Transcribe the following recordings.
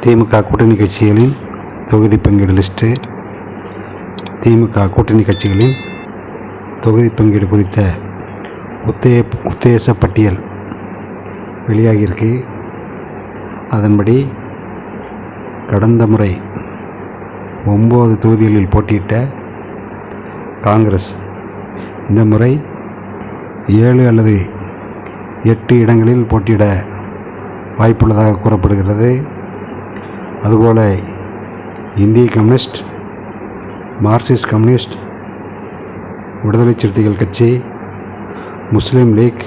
திமுக கூட்டணி கட்சிகளின் தொகுதி பங்கீடு லிஸ்ட்டு. திமுக கூட்டணி கட்சிகளின் தொகுதி பங்கீடு குறித்த உத்தேச பட்டியல் வெளியாகியிருக்கு. அதன்படி கடந்த முறை 9 தொகுதிகளில் போட்டியிட்ட காங்கிரஸ் இந்த முறை 7 அல்லது 8 இடங்களில் போட்டியிட வாய்ப்புள்ளதாக கூறப்படுகிறது. அதுபோல் இந்திய கம்யூனிஸ்ட், மார்க்சிஸ்ட் கம்யூனிஸ்ட், விடுதலை சிறுத்தைகள் கட்சி, முஸ்லீம் லீக்,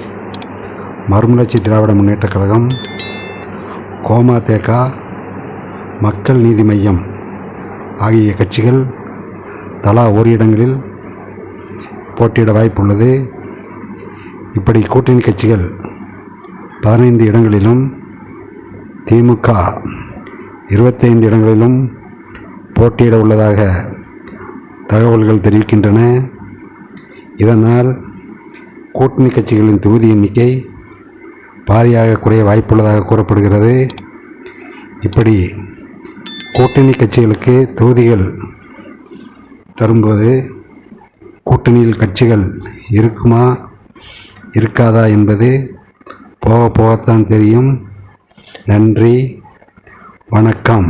மறுமலர்ச்சி திராவிட முன்னேற்றக் கழகம், கோமாதேக, மக்கள் நீதி மையம் ஆகிய கட்சிகள் தலா ஒரு இடங்களில் போட்டியிட வாய்ப்புள்ளது. இப்படி கூட்டணி கட்சிகள் 15 இடங்களிலும், திமுக 25 இடங்களிலும் போட்டியிட உள்ளதாக தகவல்கள் தெரிவிக்கின்றன. இதனால் கூட்டணி கட்சிகளின் தொகுதி எண்ணிக்கை பாதியாக குறைய வாய்ப்புள்ளதாக கூறப்படுகிறது. இப்படி கூட்டணி கட்சிகளுக்கு தொகுதிகள் தரும்போது கூட்டணியில் கட்சிகள் இருக்குமா இருக்காதா என்பது போகத்தான் தெரியும். நன்றி, வணக்கம்.